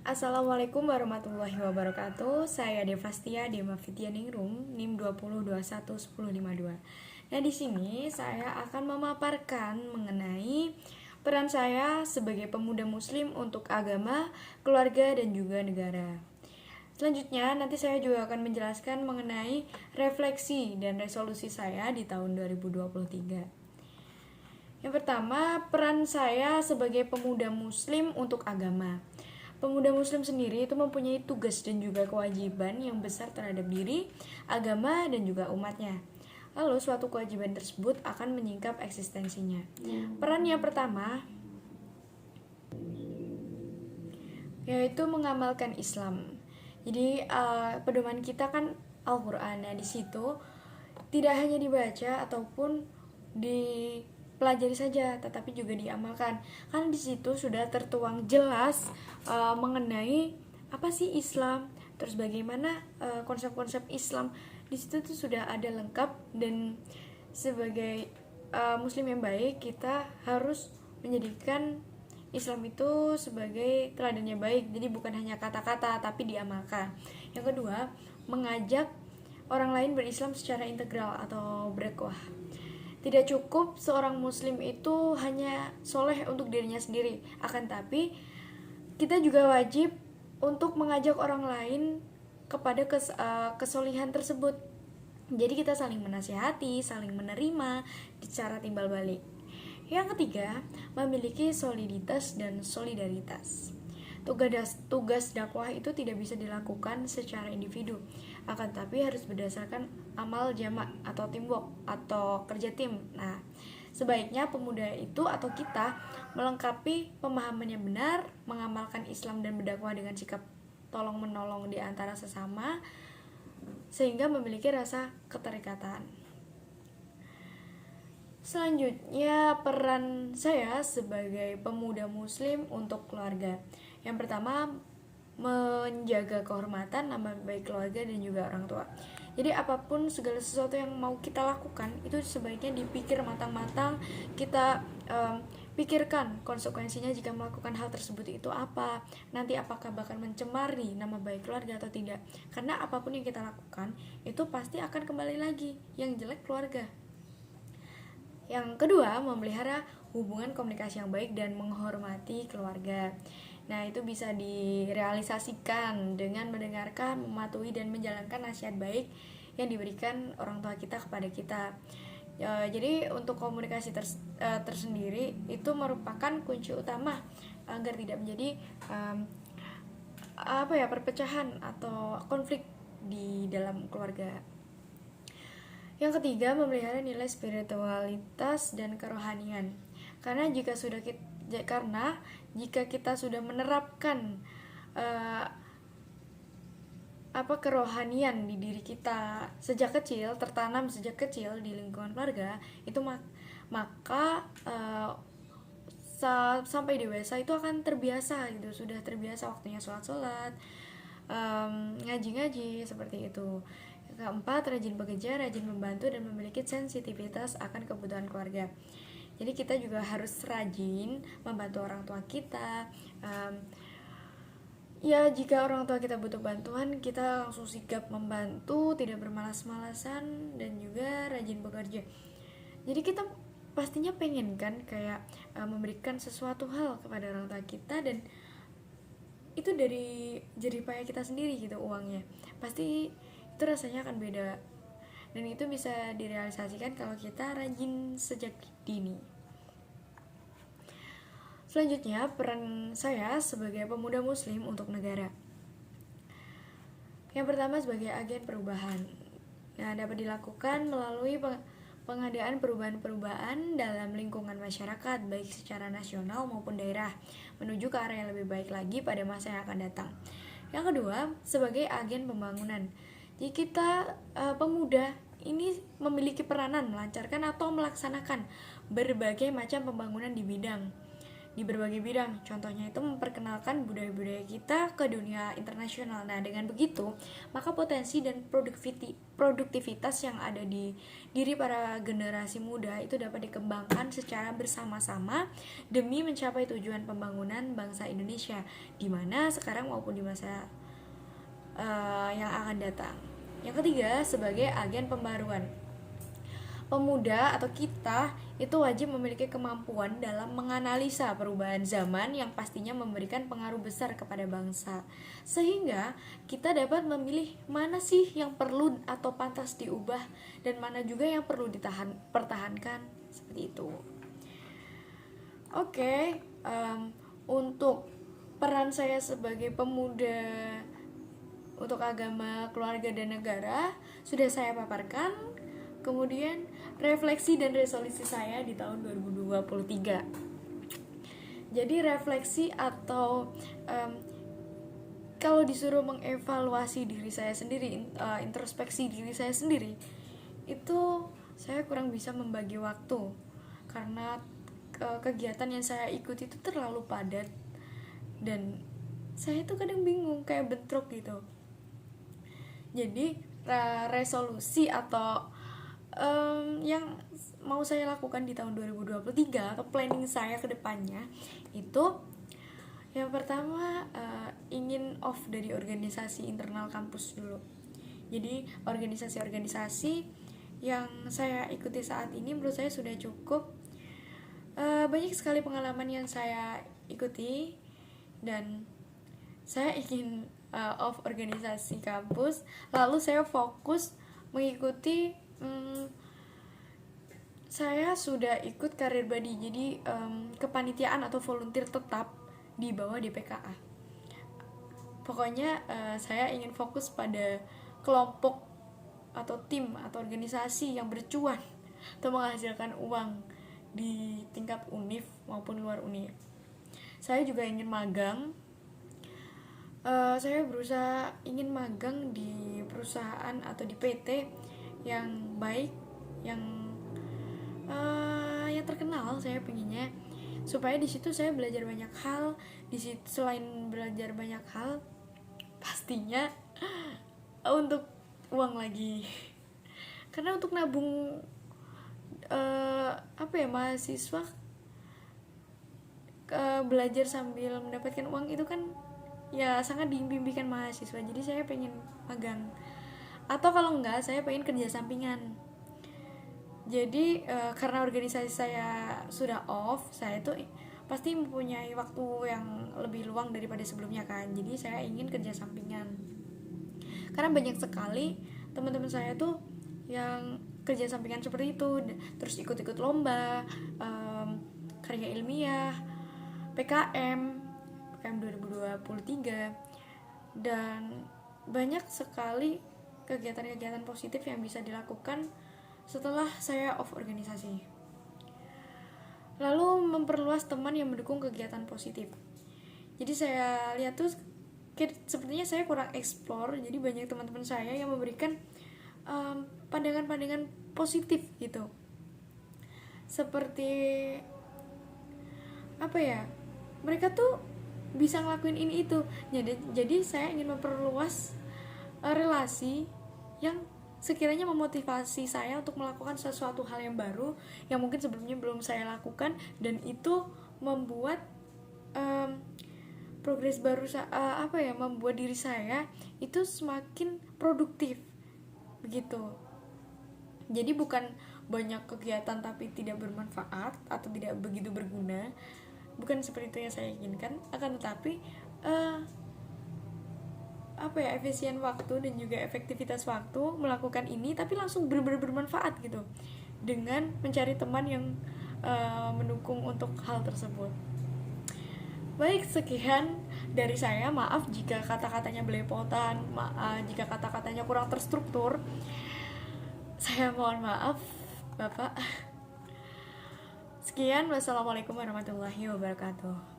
Assalamualaikum warahmatullahi wabarakatuh. Saya Devastia Dema Fitianingrum, NIM 20211052. Nah, di sini saya akan memaparkan mengenai peran saya sebagai pemuda muslim untuk agama, keluarga, dan juga negara. Selanjutnya, nanti saya juga akan menjelaskan mengenai refleksi dan resolusi saya di tahun 2023. Yang pertama, peran saya sebagai pemuda muslim untuk agama. Pemuda muslim sendiri itu mempunyai tugas dan juga kewajiban yang besar terhadap diri, agama, dan juga umatnya. Lalu suatu kewajiban tersebut akan menyingkap eksistensinya. Peran yang pertama yaitu mengamalkan Islam. Jadi pedoman kita kan Al-Qur'an. Nah, di situ tidak hanya dibaca ataupun dipelajari saja, tetapi juga diamalkan. Kan di situ sudah tertuang jelas mengenai apa sih Islam, terus bagaimana konsep-konsep Islam. Di situ tuh sudah ada lengkap, dan sebagai muslim yang baik kita harus menjadikan Islam itu sebagai teladan yang baik. Jadi bukan hanya kata-kata tapi diamalkan. Yang kedua, mengajak orang lain berislam secara integral atau berdakwah. Tidak cukup seorang muslim itu hanya soleh untuk dirinya sendiri, akan tapi kita juga wajib untuk mengajak orang lain kepada kesolihan tersebut. Jadi kita saling menasihati, saling menerima secara timbal balik. Yang ketiga, memiliki soliditas dan solidaritas. Tugas dakwah itu tidak bisa dilakukan secara individu, akan tapi harus berdasarkan amal jamak atau teamwork atau kerja tim. Nah, sebaiknya pemuda itu atau kita melengkapi pemahaman yang benar, mengamalkan Islam dan berdakwah dengan sikap tolong menolong di antara sesama, sehingga memiliki rasa keterikatan. Selanjutnya, peran saya sebagai pemuda muslim untuk keluarga. Yang pertama, menjaga kehormatan nama baik keluarga dan juga orang tua. Jadi apapun segala sesuatu yang mau kita lakukan itu sebaiknya dipikir matang-matang. Kita pikirkan konsekuensinya jika melakukan hal tersebut itu apa. Nanti apakah bakal mencemari nama baik keluarga atau tidak. Karena apapun yang kita lakukan itu pasti akan kembali lagi. Yang jelek keluarga. Yang kedua, memelihara hubungan komunikasi yang baik dan menghormati keluarga. Nah, itu bisa direalisasikan dengan mendengarkan, mematuhi, dan menjalankan nasihat baik yang diberikan orang tua kita kepada kita. Jadi untuk komunikasi tersendiri itu merupakan kunci utama agar tidak menjadi perpecahan atau konflik di dalam keluarga. Yang ketiga, memelihara nilai spiritualitas dan kerohanian. Karena jika kita sudah menerapkan kerohanian di diri kita sejak kecil, tertanam sejak kecil di lingkungan keluarga, itu maka sampai dewasa itu akan terbiasa gitu, sudah terbiasa waktunya sholat, ngaji-ngaji seperti itu. Keempat, rajin bekerja, rajin membantu, dan memiliki sensitivitas akan kebutuhan keluarga. Jadi kita juga harus rajin membantu orang tua kita. Jika orang tua kita butuh bantuan, kita langsung sigap membantu, tidak bermalas-malasan, dan juga rajin bekerja. Jadi kita pastinya pengen kan kayak memberikan sesuatu hal kepada orang tua kita, dan itu dari jerih payah kita sendiri gitu uangnya. Pasti itu rasanya akan beda, dan itu bisa direalisasikan kalau kita rajin sejak dini. Selanjutnya, peran saya sebagai pemuda muslim untuk negara. Yang pertama, sebagai agen perubahan. Nah, dapat dilakukan melalui pengadaan perubahan-perubahan dalam lingkungan masyarakat, baik secara nasional maupun daerah, menuju ke arah yang lebih baik lagi pada masa yang akan datang. Yang kedua, sebagai agen pembangunan. Jadi kita pemuda ini memiliki peranan melancarkan atau melaksanakan berbagai macam pembangunan di bidang. di berbagai bidang. Contohnya itu memperkenalkan budaya-budaya kita ke dunia internasional. Nah, dengan begitu, maka potensi dan produktivitas yang ada di diri para generasi muda itu dapat dikembangkan secara bersama-sama demi mencapai tujuan pembangunan bangsa Indonesia di mana sekarang maupun di masa yang akan datang. Yang ketiga, sebagai agen pembaruan. Pemuda atau kita itu wajib memiliki kemampuan dalam menganalisa perubahan zaman yang pastinya memberikan pengaruh besar kepada bangsa, sehingga kita dapat memilih mana sih yang perlu atau pantas diubah dan mana juga yang perlu pertahankan, seperti itu. Oke, untuk peran saya sebagai pemuda untuk agama, keluarga, dan negara sudah saya paparkan. Kemudian refleksi dan resolusi saya di tahun 2023. Jadi refleksi atau kalau disuruh mengevaluasi diri saya sendiri, introspeksi diri saya sendiri, itu saya kurang bisa membagi waktu karena kegiatan yang saya ikuti itu terlalu padat dan saya itu kadang bingung, kayak bentrok gitu. Jadi resolusi atau yang mau saya lakukan di tahun 2023 atau planning saya ke depannya itu yang pertama ingin off dari organisasi internal kampus dulu. Jadi organisasi-organisasi yang saya ikuti saat ini menurut saya sudah cukup. Banyak sekali pengalaman yang saya ikuti dan saya ingin off organisasi kampus, lalu saya fokus mengikuti saya sudah ikut karir body, jadi kepanitiaan atau volunteer tetap di bawah DPKA. Pokoknya saya ingin fokus pada kelompok atau tim atau organisasi yang bercuan atau menghasilkan uang di tingkat univ maupun luar univ. Saya juga ingin magang. Saya berusaha ingin magang di perusahaan atau di PT yang baik, yang terkenal. Saya pengennya supaya di situ saya belajar banyak hal. Di situ selain belajar banyak hal, pastinya untuk uang lagi. Karena untuk nabung mahasiswa belajar sambil mendapatkan uang itu kan ya sangat diimpikan mahasiswa. Jadi saya pengen magang, atau kalau enggak saya pengen kerja sampingan. Jadi karena organisasi saya sudah off, saya tuh pasti mempunyai waktu yang lebih luang daripada sebelumnya kan. Jadi saya ingin kerja sampingan karena banyak sekali teman-teman saya tuh yang kerja sampingan seperti itu, terus ikut-ikut lomba, karya ilmiah, PKM 2023, dan banyak sekali kegiatan-kegiatan positif yang bisa dilakukan setelah saya off organisasi. Lalu memperluas teman yang mendukung kegiatan positif. Jadi saya lihat tuh sepertinya saya kurang explore, jadi banyak teman-teman saya yang memberikan pandangan-pandangan positif gitu. Seperti mereka tuh bisa ngelakuin ini itu. Jadi saya ingin memperluas relasi yang sekiranya memotivasi saya untuk melakukan sesuatu hal yang baru yang mungkin sebelumnya belum saya lakukan, dan itu membuat progres baru membuat diri saya itu semakin produktif begitu. Jadi bukan banyak kegiatan tapi tidak bermanfaat atau tidak begitu berguna, bukan seperti itu yang saya inginkan. Akan tetapi efisien waktu dan juga efektivitas waktu melakukan ini tapi langsung benar-benar bermanfaat gitu, dengan mencari teman yang mendukung untuk hal tersebut. Baik, sekian dari saya. Maaf jika kata-katanya belepotan, jika kata-katanya kurang terstruktur. Saya mohon maaf, Bapak. Sekian, wassalamualaikum warahmatullahi wabarakatuh.